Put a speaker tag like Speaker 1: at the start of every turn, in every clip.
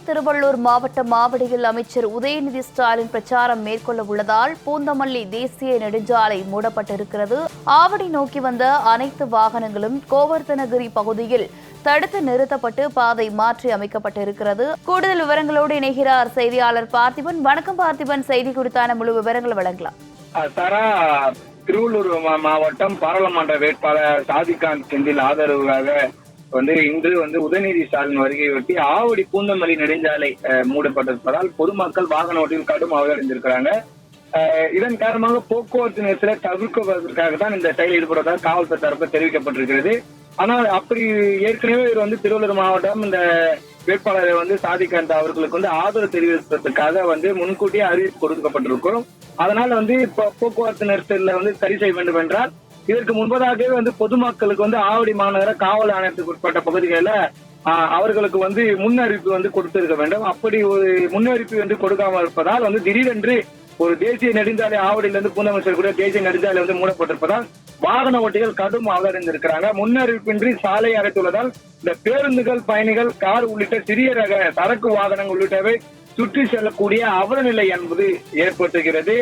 Speaker 1: திருவள்ளூர் மாவட்டம் ஆவடியில் அமைச்சர் உதயநிதி ஸ்டாலின் பிரச்சாரம் மேற்கொள்ள உள்ளதால் பூந்தமல்லி தேசிய நெடுஞ்சாலை மூடப்பட்டிருக்கிறது. ஆவடி நோக்கி வந்த அனைத்து வாகனங்களும் கோவர்த்தனகிரி பகுதியில் தடுத்து நிறுத்தப்பட்டு பாதை மாற்றி அமைக்கப்பட்டிருக்கிறது. கூடுதல் விவரங்களோடு இணைகிறார் செய்தியாளர் பார்த்திபன். வணக்கம் பார்த்திபன், செய்தி குறித்தான முழு விவரங்களை வழங்கலாம்.
Speaker 2: திருவள்ளூர் மாவட்டம் பாராளுமன்ற வேட்பாளர் சாதிகாந்த் செந்தில் ஆதரவுக்காக இன்று உதயநிதி ஸ்டாலின் வருகையொட்டி ஆவடி பூந்தமல்லி நெடுஞ்சாலை மூடப்பட்டிருப்பதால் பொதுமக்கள் வாகன ஓட்டில் கடும் அவதியடைந்திருக்கிறாங்க. இதன் காரணமாக போக்குவரத்து நெரிசலை தவிர்ப்பதற்காக தான் இந்த செயல் ஈடுபடுவதாக காவல்துறை தரப்பு தெரிவிக்கப்பட்டிருக்கிறது. ஆனால் அப்படி ஏற்கனவே இவர் திருவள்ளூர் மாவட்டம் இந்த வேட்பாளர் சாதிகாந்த் அவர்களுக்கு ஆதரவு தெரிவிப்பதற்காக முன்கூட்டியே அறிவிப்பு கொடுக்கப்பட்டிருக்கும். அதனால இப்ப போக்குவரத்து நெரிசல்ல சரி செய்ய வேண்டும் என்றால் இதற்கு முன்பதாகவே பொதுமக்களுக்கு ஆவடி மாநகர காவல் ஆணையத்துக்கு உட்பட்ட பகுதிகளில் அவர்களுக்கு முன்னறிவிப்பு கொடுத்திருக்க வேண்டும். அப்படி ஒரு முன்னறிவிப்பு கொடுக்காமல் இருப்பதால் திடீரென்று ஒரு தேசிய நெடுஞ்சாலை ஆவடியிலிருந்து பூந்தமல்லி செல்லக்கூடிய தேசிய நெடுஞ்சாலை மூடப்பட்டிருப்பதால் வாகன ஓட்டிகள் கடும் அவதறிந்திருக்கிறாங்க. முன்னறிவிப்பின்றி சாலை அடைத்துள்ளதால் இந்த பேருந்துகள், பயணிகள், கார் உள்ளிட்ட சிறிய ரக சரக்கு வாகனங்கள் உள்ளிட்டவை சுற்றி செல்லக்கூடிய அவலநிலை என்பது ஏற்பட்டுகிறது.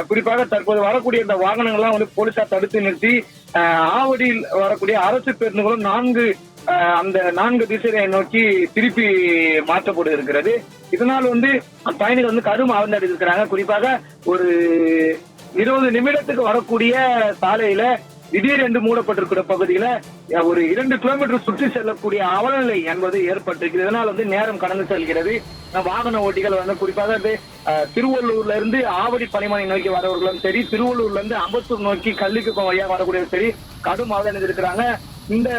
Speaker 2: குறிப்பாக தற்போது வரக்கூடிய இந்த வாகனங்கள்லாம் போலீசார் தடுத்து நிறுத்தி ஆவடியில் வரக்கூடிய அரசு பேருந்துகளும் அந்த 4 திசையை நோக்கி திருப்பி மாற்றப்பட்டு இருக்கிறது. இதனால் பயணிகள் கடும் அவதறிந்திருக்கிறாங்க. குறிப்பாக ஒரு 20 நிமிடத்துக்கு வரக்கூடிய சாலையில திடீரென்று மூடப்பட்டிருக்கிற பகுதியில ஒரு 2 கிலோமீட்டர் சுற்றி செல்லக்கூடிய அவலநிலை என்பது ஏற்பட்டிருக்கிறது. இதனால் நேரம் கடந்து செல்கிறது. வாகன ஓட்டிகள் குறிப்பாக திருவள்ளூர்ல இருந்து ஆவடி பணிமனை நோக்கி வரவர்களும் சரி, திருவள்ளூர்ல இருந்து அம்பத்தூர் நோக்கி கள்ளிக்குப்பம் வழியா வரக்கூடியது சரி, கடும் அவதியடைந்திருக்கிறாங்க. இந்த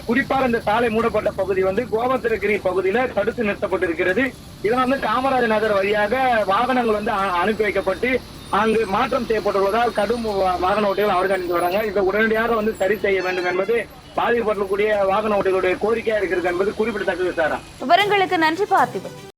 Speaker 2: குறிப்பாக இந்த சாலை மூடப்பட்ட பகுதி கோவர்த்தனகிரி பகுதியில தடுத்து நிறுத்தப்பட்டிருக்கிறது. இதனால் காமராஜர் நகர் வழியாக வாகனங்கள் அனுப்பி வைக்கப்பட்டு அங்கு மாற்றம் செய்யப்பட்டுள்ளதால் கடும் வாகன ஓட்டிகள் அவர்கள் வராங்க. இதை உடனடியாக சரி செய்ய வேண்டும் என்பது பாதிக்கப்படக்கூடிய வாகன ஓட்டிகளுடைய கோரிக்கையா இருக்கிறது என்பது குறிப்பிடத்தக்கது. சாரா,
Speaker 1: விவரங்களுக்கு நன்றி பார்த்திபன்.